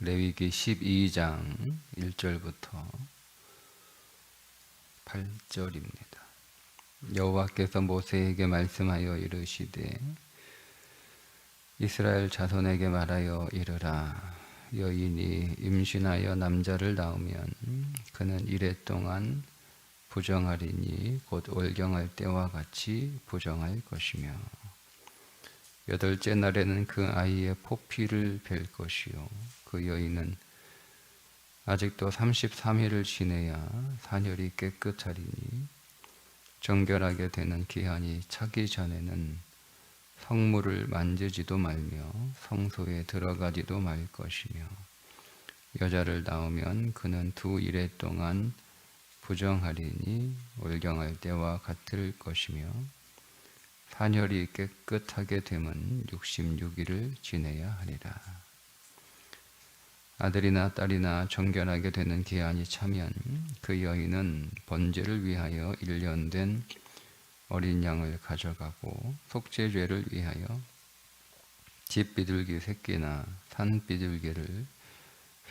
레위기 12장 1절부터 8절입니다. 여호와께서 모세에게 말씀하여 이르시되 이스라엘 자손에게 말하여 이르라. 여인이 임신하여 남자를 낳으면 그는 이레 동안 부정하리니 곧 월경할 때와 같이 부정할 것이며 8째 날에는 그 아이의 포피를 벨 것이요 그 여인은 아직도 33일을 지내야 산혈이 깨끗하리니 정결하게 되는 기한이 차기 전에는 성물을 만지지도 말며 성소에 들어가지도 말 것이며 여자를 낳으면 그는 2일 동안 부정하리니 월경할 때와 같을 것이며 산혈이 깨끗하게 되면 66일을 지내야 하리라. 아들이나 딸이나 정결하게 되는 기한이 차면 그 여인은 번제를 위하여 1년 된 어린 양을 가져가고 속죄죄를 위하여 집 비둘기 새끼나 산 비둘기를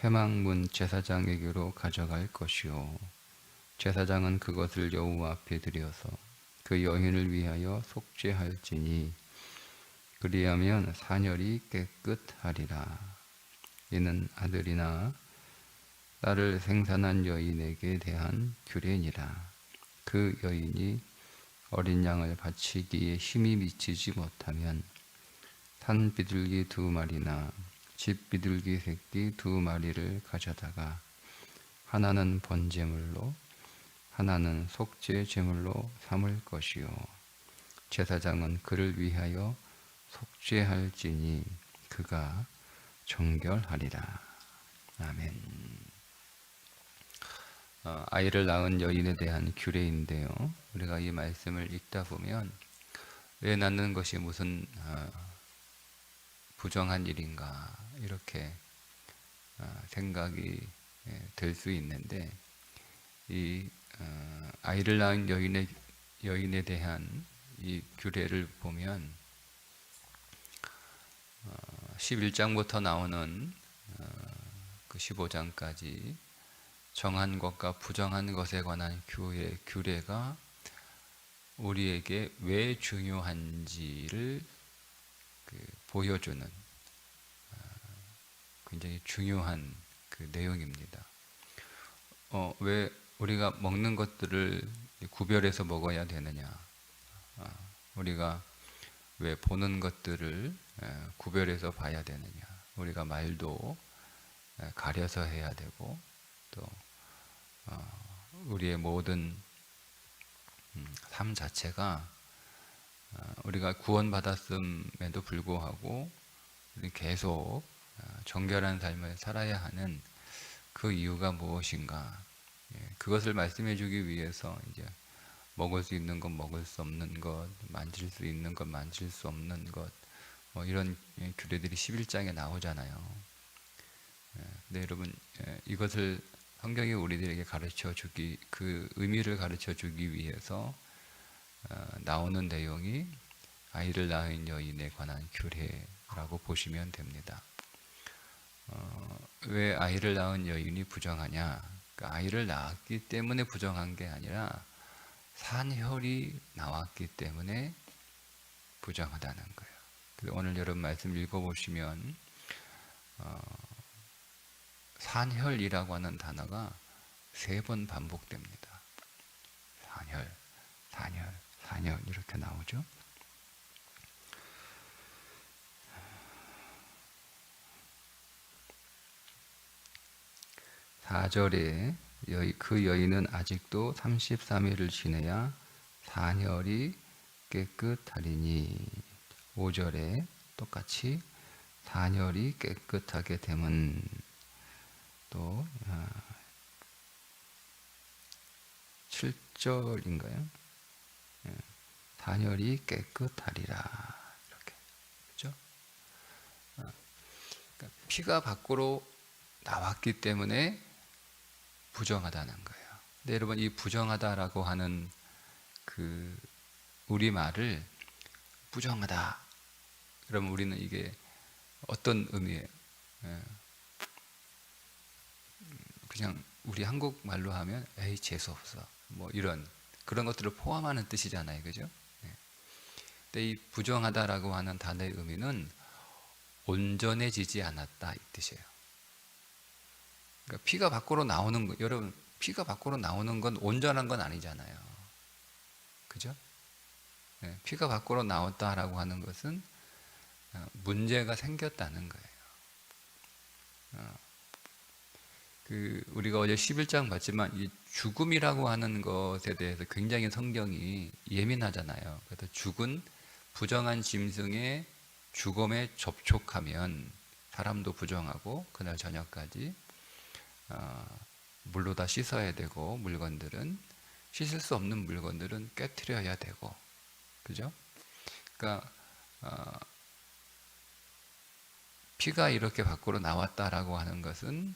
회막문 제사장에게로 가져갈 것이요 제사장은 그것을 여호와 앞에 드려서 그 여인을 위하여 속죄할지니 그리하면 산혈이 깨끗하리라. 이는 아들이나 딸을 생산한 여인에게 대한 규례니라. 그 여인이 어린 양을 바치기에 힘이 미치지 못하면 산 비둘기 2마리나 집 비둘기 새끼 2마리를 가져다가 하나는 번제물로 하나는 속죄 제물로 삼을 것이요 제사장은 그를 위하여 속죄할지니 그가 정결하리라. 아멘. 아이를 낳은 여인에 대한 규례인데요. 우리가 이 말씀을 읽다 보면 왜 낳는 것이 무슨 부정한 일인가 이렇게 생각이 될 수 있는데 이 아이를 낳은 여인에 대한 이 규례를 보면 11장부터 나오는 그 15장까지 정한 것과 부정한 것에 관한 규례가 우리에게 왜 중요한지를 보여주는 굉장히 중요한 그 내용입니다. 왜 우리가 먹는 것들을 구별해서 먹어야 되느냐? 우리가 왜 보는 것들을 구별해서 봐야 되느냐? 우리가 말도 가려서 해야 되고 또 우리의 모든 삶 자체가 우리가 구원받았음에도 불구하고 계속 정결한 삶을 살아야 하는 그 이유가 무엇인가? 그것을 말씀해 주기 위해서 이제 먹을 수 있는 것, 먹을 수 없는 것, 만질 수 있는 것, 만질 수 없는 것, 이런 규례들이 11장에 나오잖아요. 근데 여러분, 이것을 성경이 우리들에게 가르쳐 주기, 그 의미를 가르쳐 주기 위해서 나오는 내용이 아이를 낳은 여인에 관한 규례라고 보시면 됩니다. 왜 아이를 낳은 여인이 부정하냐? 그러니까 아이를 낳았기 때문에 부정한 게 아니라 산혈이 나왔기 때문에 부정하다는 거예요. 그래서 오늘 여러분 말씀 읽어보시면 산혈이라고 하는 단어가 3번 반복됩니다. 산혈, 산혈, 산혈 이렇게 나오죠. (4절에) 그 여인은 아직도 33일을 지내야 산혈이 깨끗하리니 5절에 똑같이 산혈이 깨끗하게 되면 또 7절인가요? 산혈이 깨끗하리라 이렇게 그렇죠? 그러니까 피가 밖으로 나왔기 때문에 부정하다는 거예요. 근데 여러분 이 부정하다라고 하는 그 우리말을 부정하다 그러면 우리는 이게 어떤 의미예요? 그냥 우리 한국말로 하면 에이 재수없어 뭐 이런 그런 것들을 포함하는 뜻이잖아요, 그죠? 네. 근데 이 부정하다라고 하는 단어의 의미는 온전해지지 않았다 이 뜻이에요. 그러니까 피가 밖으로 나오는 거, 여러분 피가 밖으로 나오는 건 온전한 건 아니잖아요, 그죠? 네. 피가 밖으로 나왔다라고 하는 것은 문제가 생겼다는 거예요. 우리가 어제 11장 봤지만 이 죽음이라고 하는 것에 대해서 굉장히 성경이 예민하잖아요. 그래서 죽은 부정한 짐승의 죽음에 접촉하면 사람도 부정하고 그날 저녁까지 물로 다 씻어야 되고 물건들은 씻을 수 없는 물건들은 깨트려야 되고, 그죠? 그러니까 피가 이렇게 밖으로 나왔다라고 하는 것은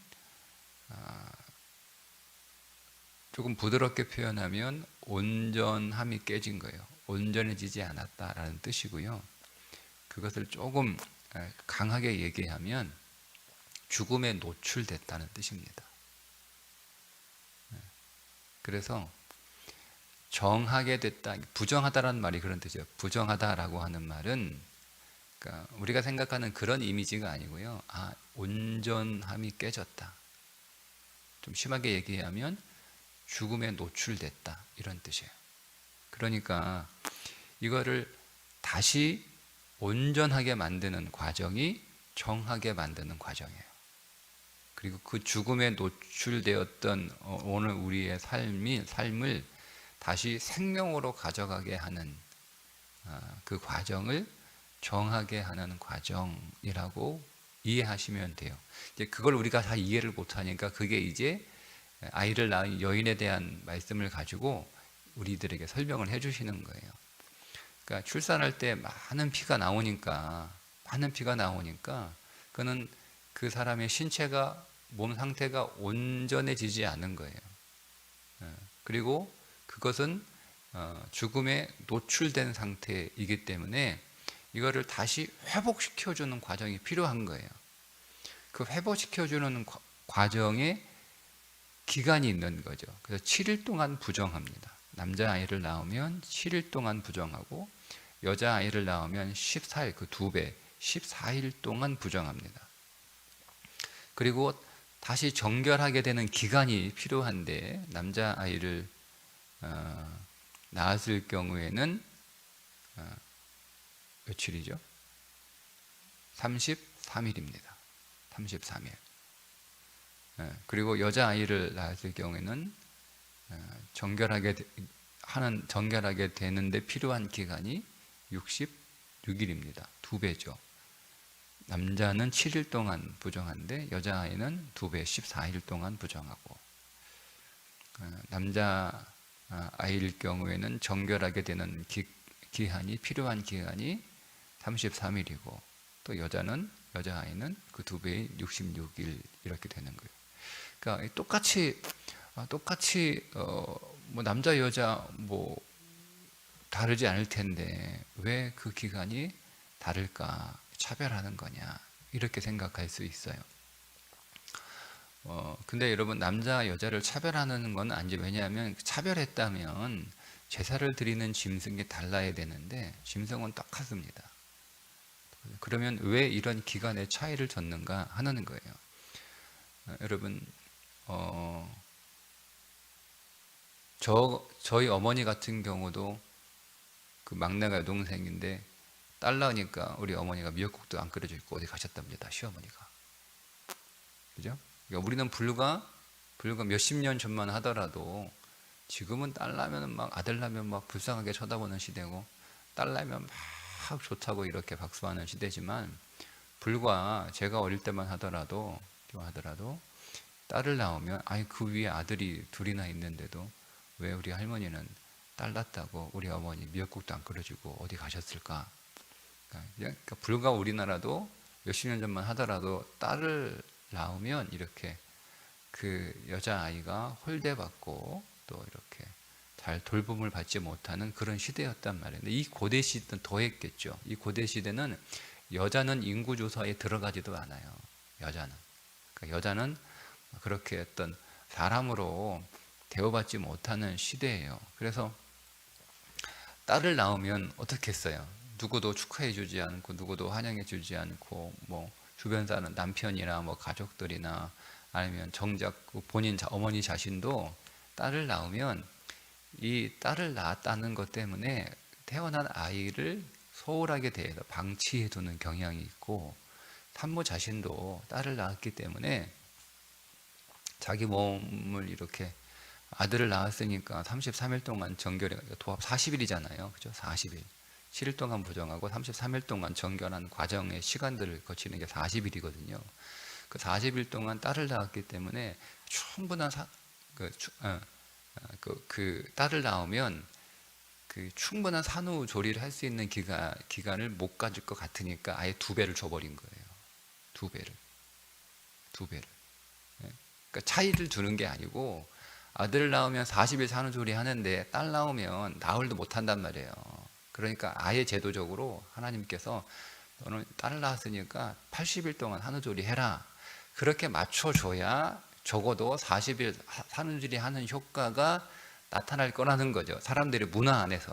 조금 부드럽게 표현하면 온전함이 깨진 거예요. 온전해지지 않았다라는 뜻이고요. 그것을 조금 강하게 얘기하면 죽음에 노출됐다는 뜻입니다. 그래서 정하게 됐다, 부정하다라는 말이 그런 뜻이에요. 부정하다라고 하는 말은 그러니까 우리가 생각하는 그런 이미지가 아니고요. 온전함이 깨졌다. 좀 심하게 얘기하면 죽음에 노출됐다 이런 뜻이에요. 그러니까 이거를 다시 온전하게 만드는 과정이 정하게 만드는 과정이에요. 그리고 그 죽음에 노출되었던 오늘 우리의 삶을 다시 생명으로 가져가게 하는 그 과정을 정하게 하는 과정이라고 이해하시면 돼요. 이제 그걸 우리가 다 이해를 못하니까 그게 이제 아이를 낳은 여인에 대한 말씀을 가지고 우리들에게 설명을 해주시는 거예요. 그러니까 출산할 때 많은 피가 나오니까 그는 그 사람의 신체가 몸 상태가 온전해지지 않은 거예요. 그리고 그것은 죽음에 노출된 상태이기 때문에 이거를 다시 회복시켜주는 과정이 필요한 거예요. 그 회복시켜주는 과정에 기간이 있는 거죠. 그래서 7일 동안 부정합니다. 남자아이를 낳으면 7일 동안 부정하고 여자아이를 낳으면 14일, 그 2배, 14일 동안 부정합니다. 그리고 다시 정결하게 되는 기간이 필요한데 남자아이를 낳았을 경우에는 며칠이죠? 33일입니다. 33일. 그리고 여자아이를 낳았을 경우에는 정결하게 되는데 필요한 기간이 66일입니다. 2배죠. 남자는 7일 동안 부정한데 여자아이는 2배 14일 동안 부정하고, 남자 아이일 경우에는 정결하게 되는 기한이 필요한 기간이 33일이고 또 여자아이는 그 2배인 66일 이렇게 되는 거예요. 그러니까 똑같이 뭐 남자 여자 뭐 다르지 않을 텐데 왜 그 기간이 다를까, 차별하는 거냐 이렇게 생각할 수 있어요. 근데 여러분 남자 여자를 차별하는 건 아니죠. 왜냐하면 차별했다면 제사를 드리는 짐승이 달라야 되는데 짐승은 똑같습니다. 그러면 왜 이런 기간의 차이를 줬는가 하는 거예요. 여러분 저희 어머니 같은 경우도 그 막내가 여동생인데 딸 낳으니까 우리 어머니가 미역국도 안 끓여주고 어디 가셨답니다. 시어머니가. 그죠? 그러니까 우리는 불과 몇십 년 전만 하더라도 지금은 딸 낳으면 막 아들 낳으면 막 불쌍하게 쳐다보는 시대고 딸 낳으면 막 좋다고 이렇게 박수하는 시대지만 불과 제가 어릴 때만 하더라도 딸을 낳으면 그 위에 아들이 둘이나 있는데도 왜 우리 할머니는 딸 낳았다고 우리 어머니 미역국도 안 끓여주고 어디 가셨을까? 그러니까 불과 우리나라도 몇십 년 전만 하더라도 딸을 낳으면 이렇게 그 여자아이가 홀대받고 또 이렇게 잘 돌봄을 받지 못하는 그런 시대였단 말이에요. 근데 이 고대 시대는 더했겠죠. 이 고대 시대는 여자는 인구조사에 들어가지도 않아요. 여자는. 그러니까 여자는 그렇게 어떤 사람으로 대우받지 못하는 시대예요. 그래서 딸을 낳으면 어떻게 했어요? 누구도 축하해 주지 않고 누구도 환영해 주지 않고 뭐 주변 사는 남편이나 뭐 가족들이나 아니면 정작 본인 어머니 자신도 딸을 낳으면 이 딸을 낳았다는 것 때문에 태어난 아이를 소홀하게 대해서 방치해 두는 경향이 있고, 산모 자신도 딸을 낳았기 때문에 자기 몸을 이렇게 아들을 낳았으니까 33일 동안 정결해, 도합 40일이잖아요. 그죠? 40일. 7일 동안 부정하고 33일 동안 정결한 과정의 시간들을 거치는 게 40일이거든요. 그 40일 동안 딸을 낳았기 때문에 충분한 그 딸을 낳으면 그 충분한 산후조리를 할 수 있는 기간을 못 가질 것 같으니까 아예 2배를 줘버린 거예요. 2배를. 2배를. 그러니까 차이를 두는 게 아니고, 아들을 낳으면 40일 산후조리 하는데 딸 낳으면 나흘도 못 한단 말이에요. 그러니까 아예 제도적으로 하나님께서 너는 딸을 낳았으니까 80일 동안 산후조리 해라. 그렇게 맞춰줘야 적어도 40일 산후조리 하는 효과가 나타날 거라는 거죠. 사람들의 문화 안에서.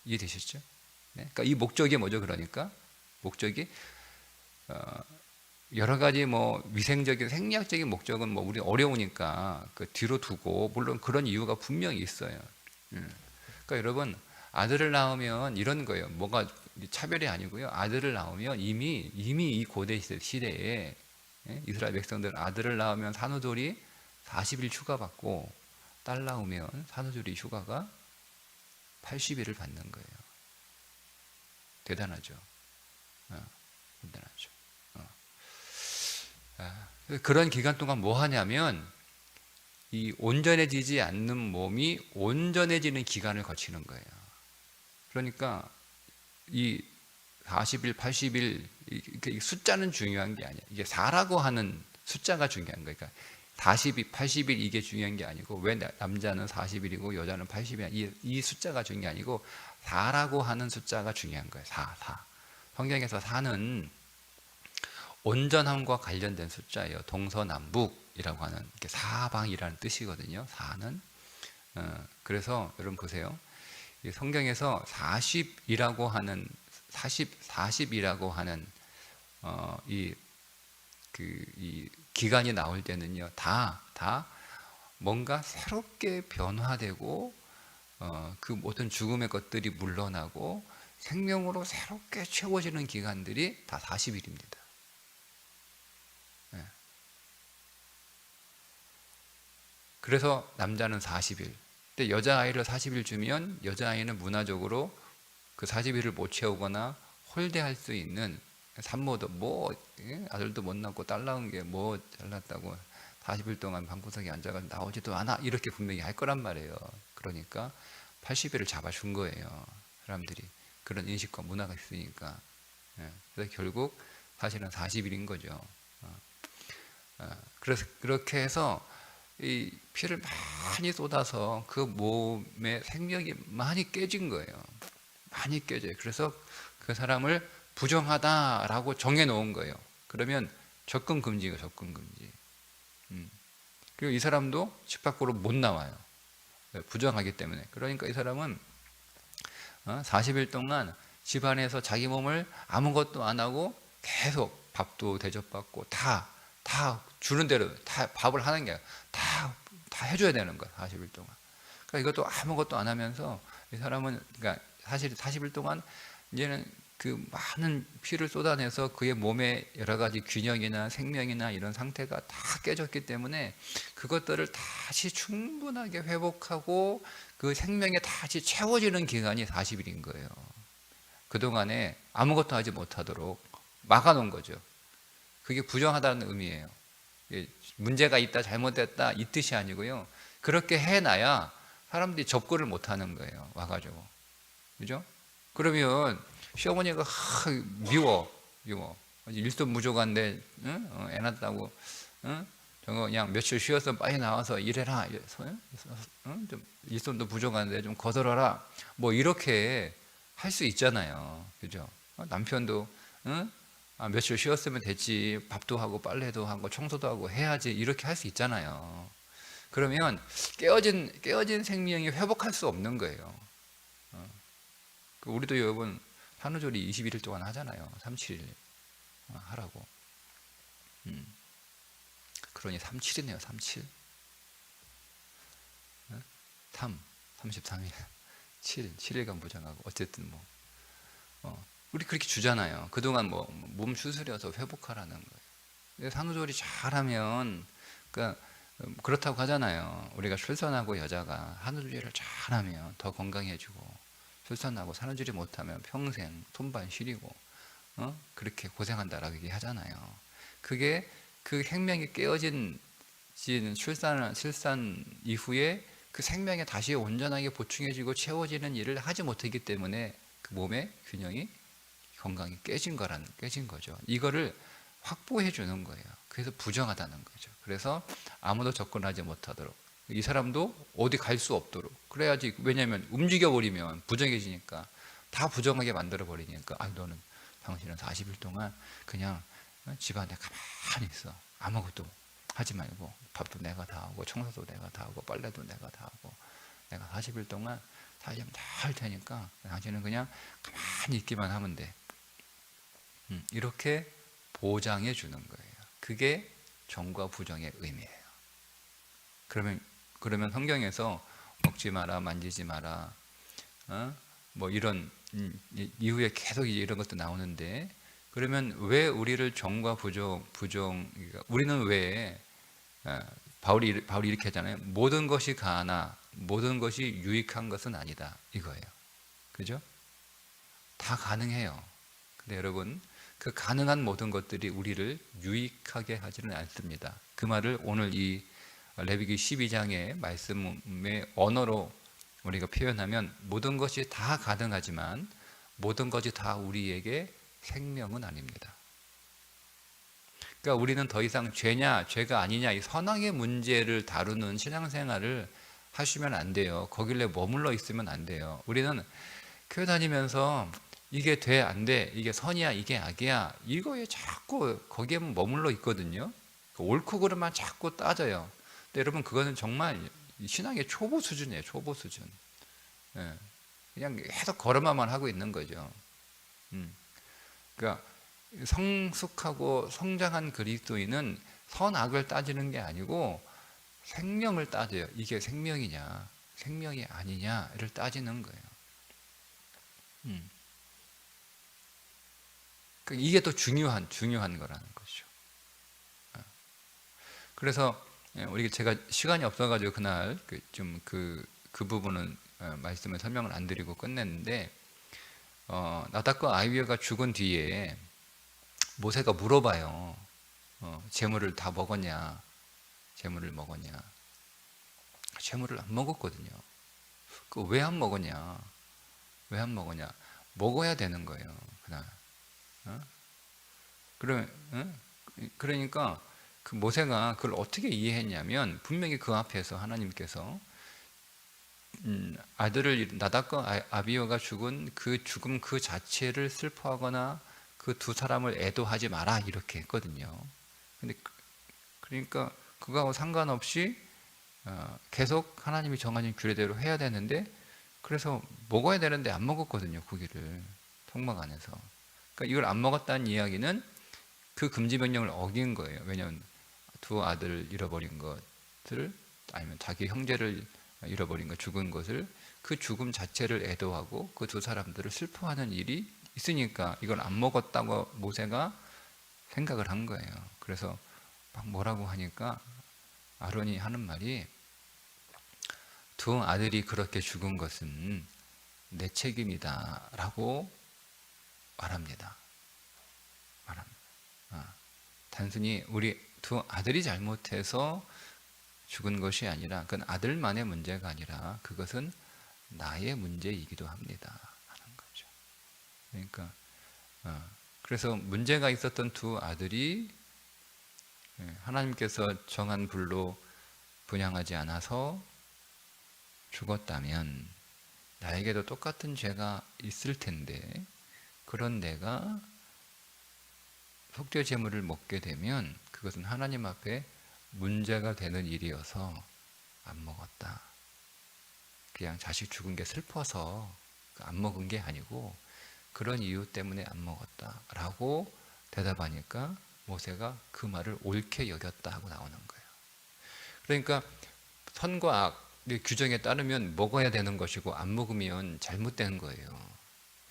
이해되셨죠? 네? 그러니까 이 목적이 뭐죠? 그러니까 목적이 여러 가지 뭐 위생적인 생리학적인 목적은 뭐 우리 어려우니까 그 뒤로 두고, 물론 그런 이유가 분명히 있어요. 그러니까 여러분, 아들을 낳으면 이런 거예요. 뭐가 차별이 아니고요. 아들을 낳으면 이미 이 고대 시대에 이스라엘 백성들은 아들을 낳으면 산후조리 40일 휴가받고, 딸 낳으면 산후조리 휴가가 80일을 받는 거예요. 대단하죠. 대단하죠. 그런 기간 동안 뭐 하냐면, 이 온전해지지 않는 몸이 온전해지는 기간을 거치는 거예요. 그러니까 이 40일, 80일, 이 숫자는 중요한 게 아니야. 이게 4라고 하는 숫자가 중요한 거예요. 그러니까 40일, 80일 이게 중요한 게 아니고, 왜 남자는 40일이고 여자는 80일이야. 이 숫자가 중요한 게 아니고 4라고 하는 숫자가 중요한 거예요. 4. 성경에서 4는 온전함과 관련된 숫자예요. 동서남북이라고 하는 사방이라는 뜻이거든요. 4는. 그래서 여러분 보세요. 성경에서 40이라고 하는 40이라고 하는 이 기간이 나올 때는요, 다 뭔가 새롭게 변화되고 그 모든 죽음의 것들이 물러나고 생명으로 새롭게 채워지는 기간들이 다 40일입니다. 그래서 남자는 40일. 근데 여자아이를 40일 주면 여자아이는 문화적으로 그 40일을 못 채우거나 홀대할 수 있는, 산모도 뭐 아들도 못 낳고 딸 낳은 게 뭐 잘났다고 40일 동안 방구석에 앉아가지고 나오지도 않아, 이렇게 분명히 할 거란 말이에요. 그러니까 80일을 잡아준 거예요. 사람들이 그런 인식과 문화가 있으니까. 그래서 결국 사실은 40일인 거죠. 그래서 그렇게 해서 이 피를 많이 쏟아서 그 몸의 생명이 많이 깨진 거예요. 많이 깨져요. 그래서 그 사람을 부정하다라고 정해 놓은 거예요. 그러면 접근 금지가 접근 금지. 그리고 이 사람도 집 밖으로 못 나와요. 부정하기 때문에. 그러니까 이 사람은 40일 동안 집 안에서 자기 몸을 아무것도 안 하고 계속 밥도 대접받고 다 주는 대로 다 밥을 하는 게 다 해줘야 되는 거야. 40일 동안. 그러니까 이것도 아무것도 안 하면서 이 사람은, 그러니까 사실 40일 동안 이제는 그 많은 피를 쏟아내서 그의 몸의 여러 가지 균형이나 생명이나 이런 상태가 다 깨졌기 때문에 그것들을 다시 충분하게 회복하고 그 생명에 다시 채워지는 기간이 40일인 거예요. 그동안에 아무것도 하지 못하도록 막아놓은 거죠. 그게 부정하다는 의미예요. 문제가 있다, 잘못됐다 이 뜻이 아니고요. 그렇게 해놔야 사람들이 접근을 못하는 거예요. 와가지고, 그죠? 그러면 시어머니가 미워. 일손 무조간데 애 낳았다고, 저거 그냥 며칠 쉬어서 빨리 나와서 일해라. 좀 일손도 부족한데 좀 거들어라. 뭐 이렇게 할 수 있잖아요. 그죠? 남편도 며칠 쉬었으면 됐지, 밥도 하고 빨래도 하고 청소도 하고 해야지, 이렇게 할 수 있잖아요. 그러면 깨어진 생명이 회복할 수 없는 거예요. 우리도 여러분 산후조리 21일 동안 하잖아요. 37일 하라고. 그러니 37이네요. 37. 33일. 7일간 부정하고 어쨌든 우리 그렇게 주잖아요. 그동안 몸 추스려서 회복하라는 거예요. 산후조리 잘하면, 그러니까 그렇다고 하잖아요. 우리가 출산하고 여자가 산후조리를 잘하면 더 건강해지고, 출산하고 산후조리 못하면 평생 손발 시리고 그렇게 고생한다라고 얘기하잖아요. 그게 그 생명이 깨어진 출산 이후에 그 생명이 다시 온전하게 보충해지고 채워지는 일을 하지 못하기 때문에 그 몸의 균형이, 건강이 깨진 거죠. 이거를 확보해 주는 거예요. 그래서 부정하다는 거죠. 그래서 아무도 접근하지 못하도록, 이 사람도 어디 갈 수 없도록 그래야지. 왜냐하면 움직여 버리면 부정해지니까, 다 부정하게 만들어 버리니까, 당신은 40일 동안 그냥 집안에 가만히 있어. 아무것도 하지 말고, 밥도 내가 다 하고, 청소도 내가 다 하고, 빨래도 내가 다 하고, 내가 40일 동안 다 할 테니까 당신은 그냥 가만히 있기만 하면 돼. 이렇게 보장해 주는 거예요. 그게 정과 부정의 의미예요. 그러면 성경에서 먹지 마라, 만지지 마라, 이런 이후에 계속 이런 것도 나오는데, 그러면 왜 우리를 정과 부정, 우리는 왜, 바울이 이렇게 하잖아요. 모든 것이 가하나 모든 것이 유익한 것은 아니다, 이거예요. 그죠? 다 가능해요. 근데 여러분, 그 가능한 모든 것들이 우리를 유익하게 하지는 않습니다. 그 말을 오늘 이 레위기 12장의 말씀의 언어로 우리가 표현하면, 모든 것이 다 가능하지만 모든 것이 다 우리에게 생명은 아닙니다. 그러니까 우리는 더 이상 죄가 아니냐, 이 선악의 문제를 다루는 신앙생활을 하시면 안 돼요. 거길래 머물러 있으면 안 돼요. 우리는 교회 다니면서 이게 돼, 안 돼, 이게 선이야, 이게 악이야, 이거에 자꾸 거기에 머물러 있거든요. 옳고 그름만 자꾸 따져요. 근데 여러분, 그거는 정말 신앙의 초보 수준이에요. 초보 수준. 예. 그냥 계속 걸음만 하고 있는 거죠. 그러니까 성숙하고 성장한 그리스도인은 선악을 따지는 게 아니고 생명을 따져요. 이게 생명이냐, 생명이 아니냐를 따지는 거예요. 이게 또 중요한 거라는 거죠. 그래서 제가 시간이 없어가지고 그날 그 부분은 말씀을 설명을 안 드리고 끝냈는데, 나답과 아비후가 죽은 뒤에 모세가 물어봐요. 재물을 다 먹었냐? 재물을 먹었냐? 재물을 안 먹었거든요. 그 왜 안 먹었냐? 왜 안 먹었냐? 먹어야 되는 거예요, 그날. 그러니까 그 모세가 그걸 어떻게 이해했냐면, 분명히 그 앞에서 하나님께서 아들을, 나답과 아비후가 죽은 그 죽음 그 자체를 슬퍼하거나 그 두 사람을 애도하지 마라, 이렇게 했거든요. 근데 그러니까 그거하고 상관없이 계속 하나님이 정하신 규례대로 해야 되는데, 그래서 먹어야 되는데 안 먹었거든요, 고기를 통막 안에서. 그러니까 이걸 안 먹었다는 이야기는 그 금지 명령을 어긴 거예요. 왜냐하면 두 아들을 잃어버린 것을, 아니면 자기 형제를 잃어버린 것, 죽은 것을, 그 죽음 자체를 애도하고 그 두 사람들을 슬퍼하는 일이 있으니까 이걸 안 먹었다고 모세가 생각을 한 거예요. 그래서 막 뭐라고 하니까 아론이 하는 말이, 두 아들이 그렇게 죽은 것은 내 책임이다 라고 말합니다. 단순히 우리 두 아들이 잘못해서 죽은 것이 아니라, 그건 아들만의 문제가 아니라 그것은 나의 문제이기도 합니다 하는 거죠. 그러니까 그래서 문제가 있었던 두 아들이 하나님께서 정한 불로 분향하지 않아서 죽었다면 나에게도 똑같은 죄가 있을 텐데, 그런 내가 속죄 제물을 먹게 되면 그것은 하나님 앞에 문제가 되는 일이어서 안 먹었다. 그냥 자식 죽은 게 슬퍼서 안 먹은 게 아니고 그런 이유 때문에 안 먹었다 라고 대답하니까 모세가 그 말을 옳게 여겼다 하고 나오는 거예요. 그러니까 선과 악의 규정에 따르면 먹어야 되는 것이고 안 먹으면 잘못된 거예요.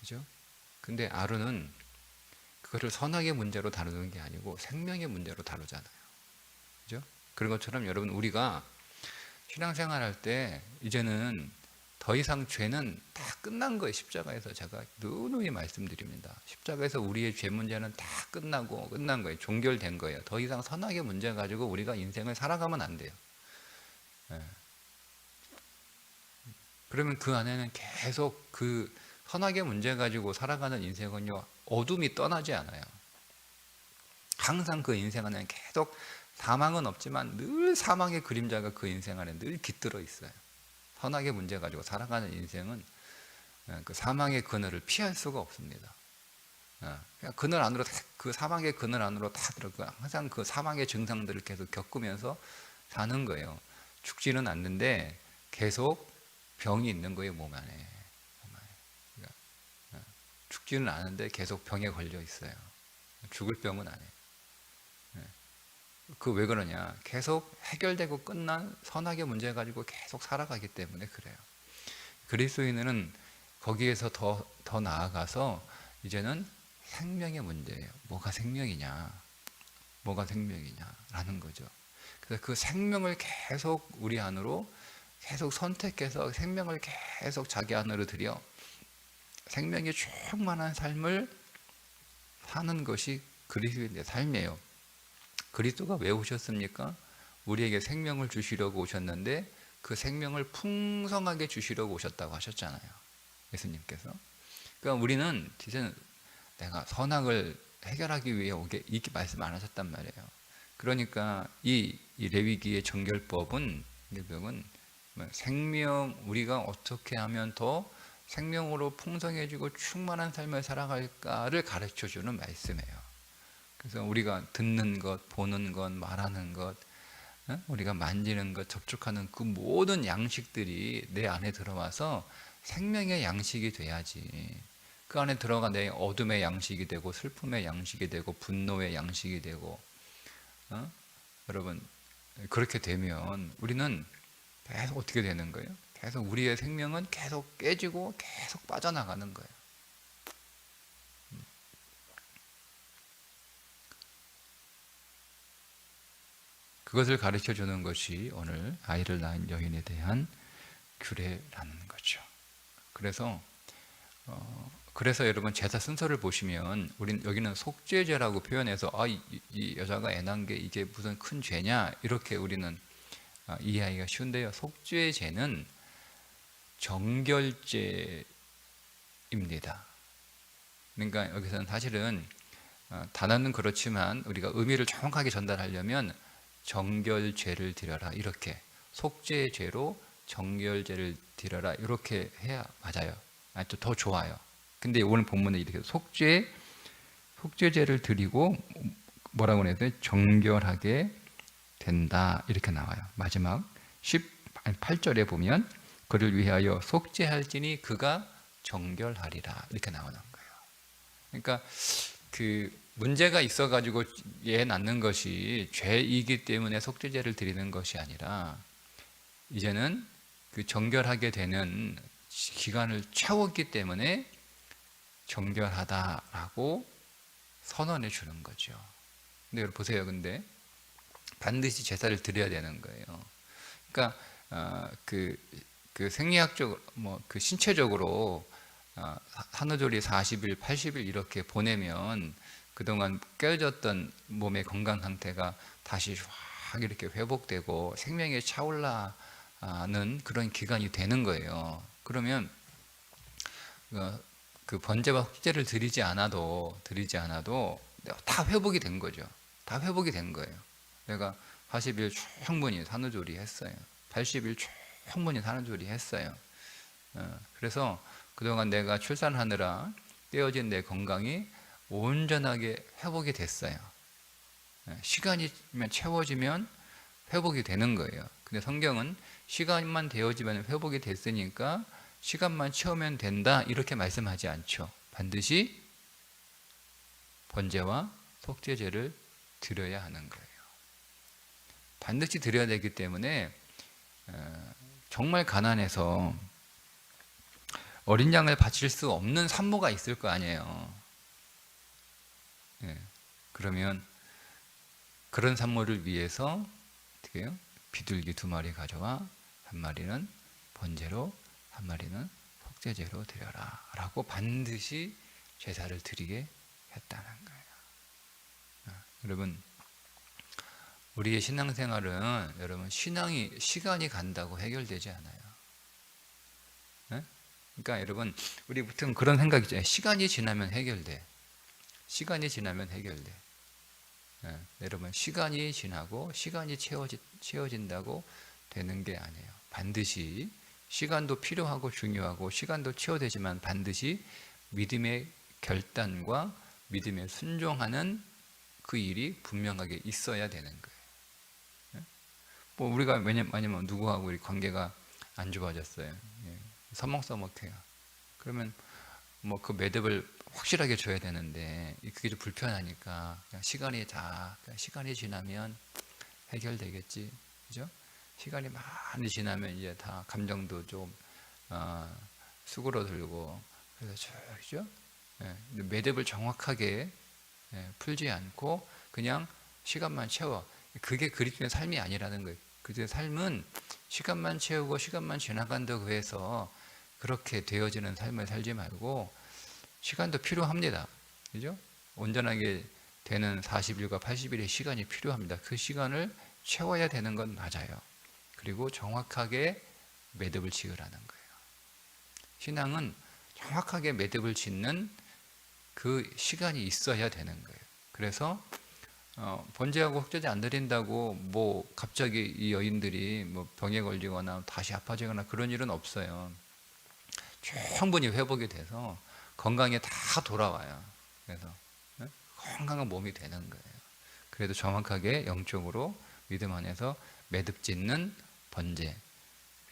그죠? 근데 아론은 그거를 선악의 문제로 다루는 게 아니고 생명의 문제로 다루잖아요. 그죠? 그런 것처럼 여러분, 우리가 신앙생활 할 때 이제는 더 이상 죄는 다 끝난 거예요. 십자가에서 제가 누누이 말씀드립니다. 십자가에서 우리의 죄 문제는 다 끝난 거예요. 종결된 거예요. 더 이상 선악의 문제 가지고 우리가 인생을 살아가면 안 돼요. 네. 그러면 그 안에는 계속 그 선악의 문제 가지고 살아가는 인생은요, 어둠이 떠나지 않아요. 항상 그 인생 안에는 계속 사망은 없지만 늘 사망의 그림자가 그 인생 안에 늘 깃들어 있어요. 선악의 문제 가지고 살아가는 인생은 그 사망의 그늘을 피할 수가 없습니다. 그냥 그늘 안으로, 그 사망의 그늘 안으로 다 들어가 항상 그 사망의 증상들을 계속 겪으면서 사는 거예요. 죽지는 않는데 계속 병이 있는 거예요, 몸 안에. 그러니까 죽지는 않은데 계속 병에 걸려 있어요. 죽을 병은 아니에요. 그 왜 그러냐? 계속 해결되고 끝난 선악의 문제 가지고 계속 살아가기 때문에 그래요. 그리스도인은 거기에서 더 나아가서 이제는 생명의 문제예요. 뭐가 생명이냐? 뭐가 생명이냐라는 거죠. 그래서 그 생명을 계속 우리 안으로 계속 선택해서 생명을 계속 자기 안으로 들여 생명이 충만한 삶을 사는 것이 그리스도인의 삶이에요. 그리스도가 왜 오셨습니까? 우리에게 생명을 주시려고 오셨는데 그 생명을 풍성하게 주시려고 오셨다고 하셨잖아요. 예수님께서. 그러니까 우리는 이제는 내가 선악을 해결하기 위해 오게 이렇게 말씀 안 하셨단 말이에요. 그러니까 이 레위기의 정결법은 생명, 우리가 어떻게 하면 더 생명으로 풍성해지고 충만한 삶을 살아갈까를 가르쳐주는 말씀이에요. 그래서 우리가 듣는 것, 보는 것, 말하는 것, 우리가 만지는 것, 접촉하는 그 모든 양식들이 내 안에 들어와서 생명의 양식이 돼야지. 그 안에 들어가 내 어둠의 양식이 되고 슬픔의 양식이 되고 분노의 양식이 되고, 여러분, 그렇게 되면 우리는 계속 어떻게 되는 거예요? 계속 우리의 생명은 계속 깨지고 계속 빠져나가는 거예요. 그것을 가르쳐 주는 것이 오늘 아이를 낳은 여인에 대한 규례라는 거죠. 그래서 여러분 제사 순서를 보시면 우린 여기는 속죄죄라고 표현해서 이 여자가 애 낳은 게 이게 무슨 큰 죄냐 이렇게 우리는 이해하기가 쉬운데요. 속죄죄는 정결죄입니다. 그러니까 여기서는 사실은 단어는 그렇지만 우리가 의미를 정확하게 전달하려면 정결죄를 드려라 이렇게 속죄죄로 정결죄를 드려라 이렇게 해야 맞아요. 또 더 좋아요. 근데 오늘 본문에 이렇게 속죄죄를 드리고 뭐라고 해야 돼? 정결하게 된다 이렇게 나와요. 마지막 8절에 보면 그를 위하여 속죄할지니 그가 정결하리라 이렇게 나오는 거예요. 그러니까 그 문제가 있어가지고 애 낳는 것이 죄이기 때문에 속죄죄를 드리는 것이 아니라 이제는 그 정결하게 되는 기간을 채웠기 때문에 정결하다라고 선언해 주는 거죠. 근데 여러분 보세요. 근데 반드시 제사를 드려야 되는 거예요. 그러니까 그 생리학적 그 신체적으로 산후조리 40일, 80일 이렇게 보내면 그동안 깨어졌던 몸의 건강 상태가 다시 확 이렇게 회복되고 생명이 차올라는 그런 기간이 되는 거예요. 그러면 그 번제와 속죄를 드리지 않아도 다 회복이 된 거죠. 다 회복이 된 거예요. 내가 40일 충분히 산후조리 했어요. 80일 충분히 산후조리 했어요. 그래서 그동안 내가 출산하느라 깨어진 내 건강이 온전하게 회복이 됐어요. 시간이 채워지면 회복이 되는 거예요. 근데 성경은 시간만 되어지면 회복이 됐으니까 시간만 채우면 된다 이렇게 말씀하지 않죠. 반드시 번제와 속죄제를 드려야 하는 거예요. 반드시 드려야 되기 때문에 정말 가난해서 어린 양을 바칠 수 없는 산모가 있을 거 아니에요. 그러면 그런 산모를 위해서 어떻게 해요? 비둘기 2마리 가져와 1마리는 번제로 1마리는 속죄제로 드려라 라고 반드시 제사를 드리게 했다는 거예요. 여러분, 우리의 신앙생활은 여러분 시간이 간다고 해결되지 않아요. 그러니까 여러분, 우리 보통 그런 생각이 있잖아요. 시간이 지나면 해결돼. 시간이 지나면 해결돼. 여러분, 시간이 지나고 시간이 채워진다고 되는 게 아니에요. 반드시 시간도 필요하고 중요하고 시간도 채워되지만 반드시 믿음의 결단과 믿음에 순종하는 그 일이 분명하게 있어야 되는 거예요. 뭐 우리가 왜냐면 누구하고 우리 관계가 안 좋아졌어요. 서먹서먹해요. 그러면 뭐 그 매듭을 확실하게 줘야 되는데 그게 좀 불편하니까 그냥 시간이 지나면 해결되겠지, 그죠? 시간이 많이 지나면 이제 다 감정도 좀 수그러들고 그래서 그죠? 매듭을 정확하게 풀지 않고 그냥 시간만 채워. 그게 그리스도의 삶이 아니라는 거예요. 그리스도의 삶은 시간만 채우고 시간만 지나간다고 해서 그렇게 되어지는 삶을 살지 말고 시간도 필요합니다. 그죠? 온전하게 되는 40일과 80일의 시간이 필요합니다. 그 시간을 채워야 되는 건 맞아요. 그리고 정확하게 매듭을 지으라는 거예요. 신앙은 정확하게 매듭을 짓는 그 시간이 있어야 되는 거예요. 그래서 번제하고 속죄제 안 드린다고 뭐 갑자기 이 여인들이 뭐 병에 걸리거나 다시 아파지거나 그런 일은 없어요. 충분히 회복이 돼서 건강에 다 돌아와요. 그래서 건강한 몸이 되는 거예요. 그래도 정확하게 영적으로 믿음 안에서 매듭 짓는 번제.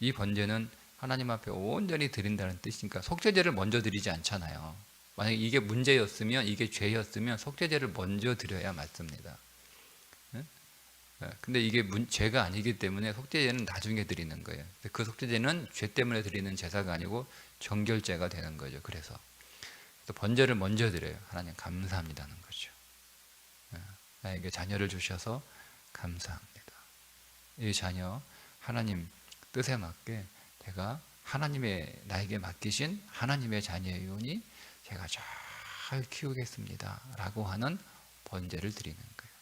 이 번제는 하나님 앞에 온전히 드린다는 뜻이니까 속죄제를 먼저 드리지 않잖아요. 만약에 이게 문제였으면, 이게 죄였으면 속죄제를 먼저 드려야 맞습니다. 근데 이게 죄가 아니기 때문에 속죄제는 나중에 드리는 거예요. 그 속죄제는 죄 때문에 드리는 제사가 아니고 정결제가 되는 거죠. 그래서 번제를 먼저 드려요. 하나님 감사합니다는 거죠. 나에게 자녀를 주셔서 감사합니다. 이 자녀 하나님 뜻에 맞게 제가 나에게 맡기신 하나님의 자녀이오니 제가 잘 키우겠습니다 라고 하는 번제를 드리는 거예요.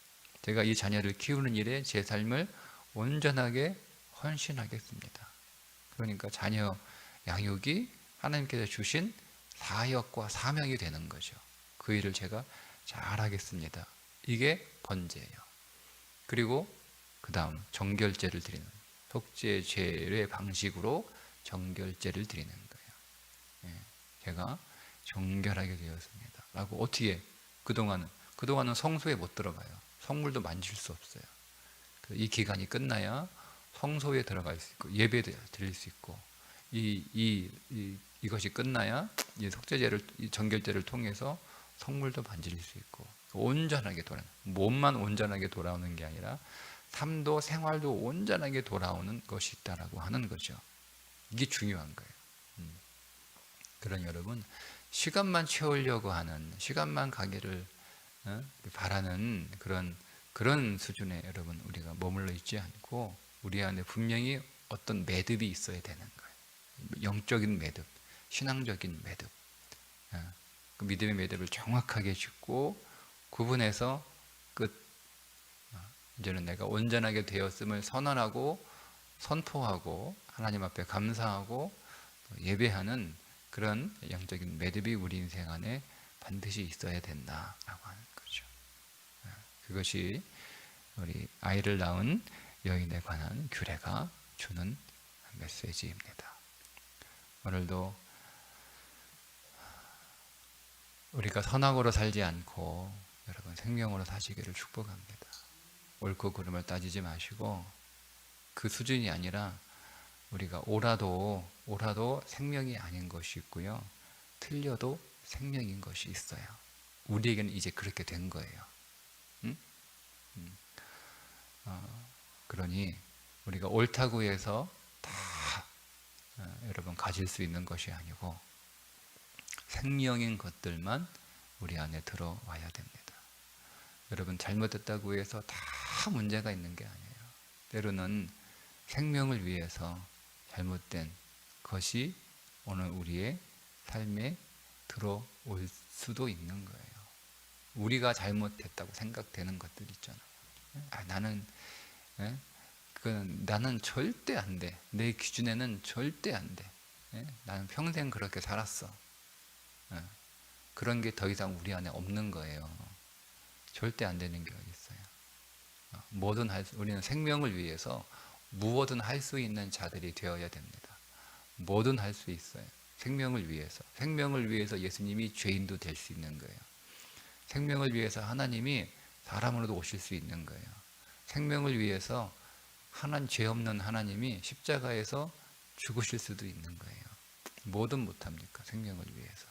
제가 이 자녀를 키우는 일에 제 삶을 온전하게 헌신하겠습니다. 그러니까 자녀 양육이 하나님께서 주신 사역과 사명이 되는 거죠. 그 일을 제가 잘하겠습니다. 이게 번제예요. 그리고 그 다음 정결제를 드리는, 속죄제의 방식으로 정결제를 드리는 거예요. 제가 정결하게 되었습니다 라고. 어떻게 그동안은 성소에 못 들어가요. 성물도 만질 수 없어요. 이 기간이 끝나야 성소에 들어갈 수 있고 예배 드릴 수 있고 이것이 끝나야 이 속죄제를, 이 정결제를 통해서 성물도 만질 수 있고 온전하게 몸만 온전하게 돌아오는 게 아니라 삶도 생활도 온전하게 돌아오는 것이 있다라고 하는 거죠. 이게 중요한 거예요. 그러니 여러분, 시간만 채우려고 하는, 시간만 가기를 바라는 그런 수준에 여러분 우리가 머물러 있지 않고 우리 안에 분명히 어떤 매듭이 있어야 되는 거예요. 영적인 매듭, 신앙적인 매듭, 그 믿음의 매듭을 정확하게 짓고 구분해서 이제는 내가 온전하게 되었음을 선언하고 선포하고 하나님 앞에 감사하고 예배하는 그런 영적인 매듭이 우리 인생 안에 반드시 있어야 된다라고 하는 거죠. 그것이 우리 아이를 낳은 여인에 관한 규례가 주는 메시지입니다. 오늘도 우리가 선악으로 살지 않고 여러분 생명으로 사시기를 축복합니다. 옳고 그름을 따지지 마시고 그 수준이 아니라 우리가 옳아도 생명이 아닌 것이 있고요. 틀려도 생명인 것이 있어요. 우리에게는 이제 그렇게 된 거예요. 응? 그러니 우리가 옳다고 해서 다 여러분 가질 수 있는 것이 아니고 생명인 것들만 우리 안에 들어와야 됩니다. 여러분 잘못됐다고 해서 다 문제가 있는 게 아니에요. 때로는 생명을 위해서 잘못된 것이 오늘 우리의 삶에 들어올 수도 있는 거예요. 우리가 잘못했다고 생각되는 것들 있잖아요. 나는 절대 안 돼. 내 기준에는 절대 안 돼. 나는 평생 그렇게 살았어. 그런 게 더 이상 우리 안에 없는 거예요. 절대 안 되는 게 어디 있어요. 우리는 생명을 위해서 무엇든 할 수 있는 자들이 되어야 됩니다. 뭐든 할 수 있어요. 생명을 위해서 예수님이 죄인도 될 수 있는 거예요. 생명을 위해서 하나님이 사람으로도 오실 수 있는 거예요. 생명을 위해서 죄 없는 하나님이 십자가에서 죽으실 수도 있는 거예요. 뭐든 못합니까? 생명을 위해서.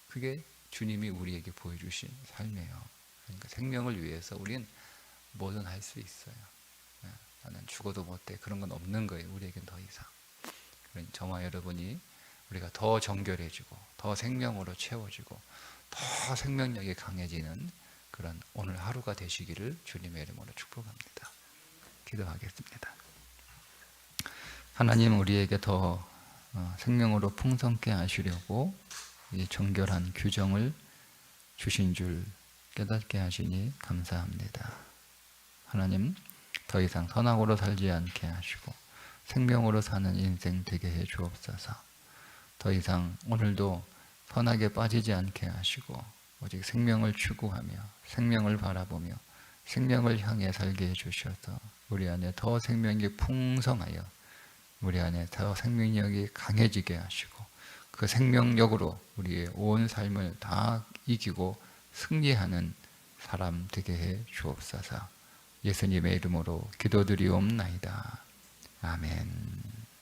그게 주님이 우리에게 보여주신 삶이에요. 그러니까 생명을 위해서 우린 뭐든 할 수 있어요. 나는 죽어도 못해. 그런 건 없는 거예요. 우리에겐 더 이상. 그러니 저와 여러분이 우리가 더 정결해지고 더 생명으로 채워지고 더 생명력이 강해지는 그런 오늘 하루가 되시기를 주님의 이름으로 축복합니다. 기도하겠습니다. 하나님, 우리에게 더 생명으로 풍성케 하시려고 이 정결한 규정을 주신 줄 깨닫게 하시니 감사합니다. 하나님, 더 이상 선악으로 살지 않게 하시고 생명으로 사는 인생 되게 해 주옵소서. 더 이상 오늘도 선악에 빠지지 않게 하시고 오직 생명을 추구하며 생명을 바라보며 생명을 향해 살게 해 주셔서 우리 안에 더 생명이 풍성하여 우리 안에 더 생명력이 강해지게 하시고 그 생명력으로 우리의 온 삶을 다 이기고 승리하는 사람 되게 해 주옵소서. 예수님의 이름으로 기도드리옵나이다. 아멘.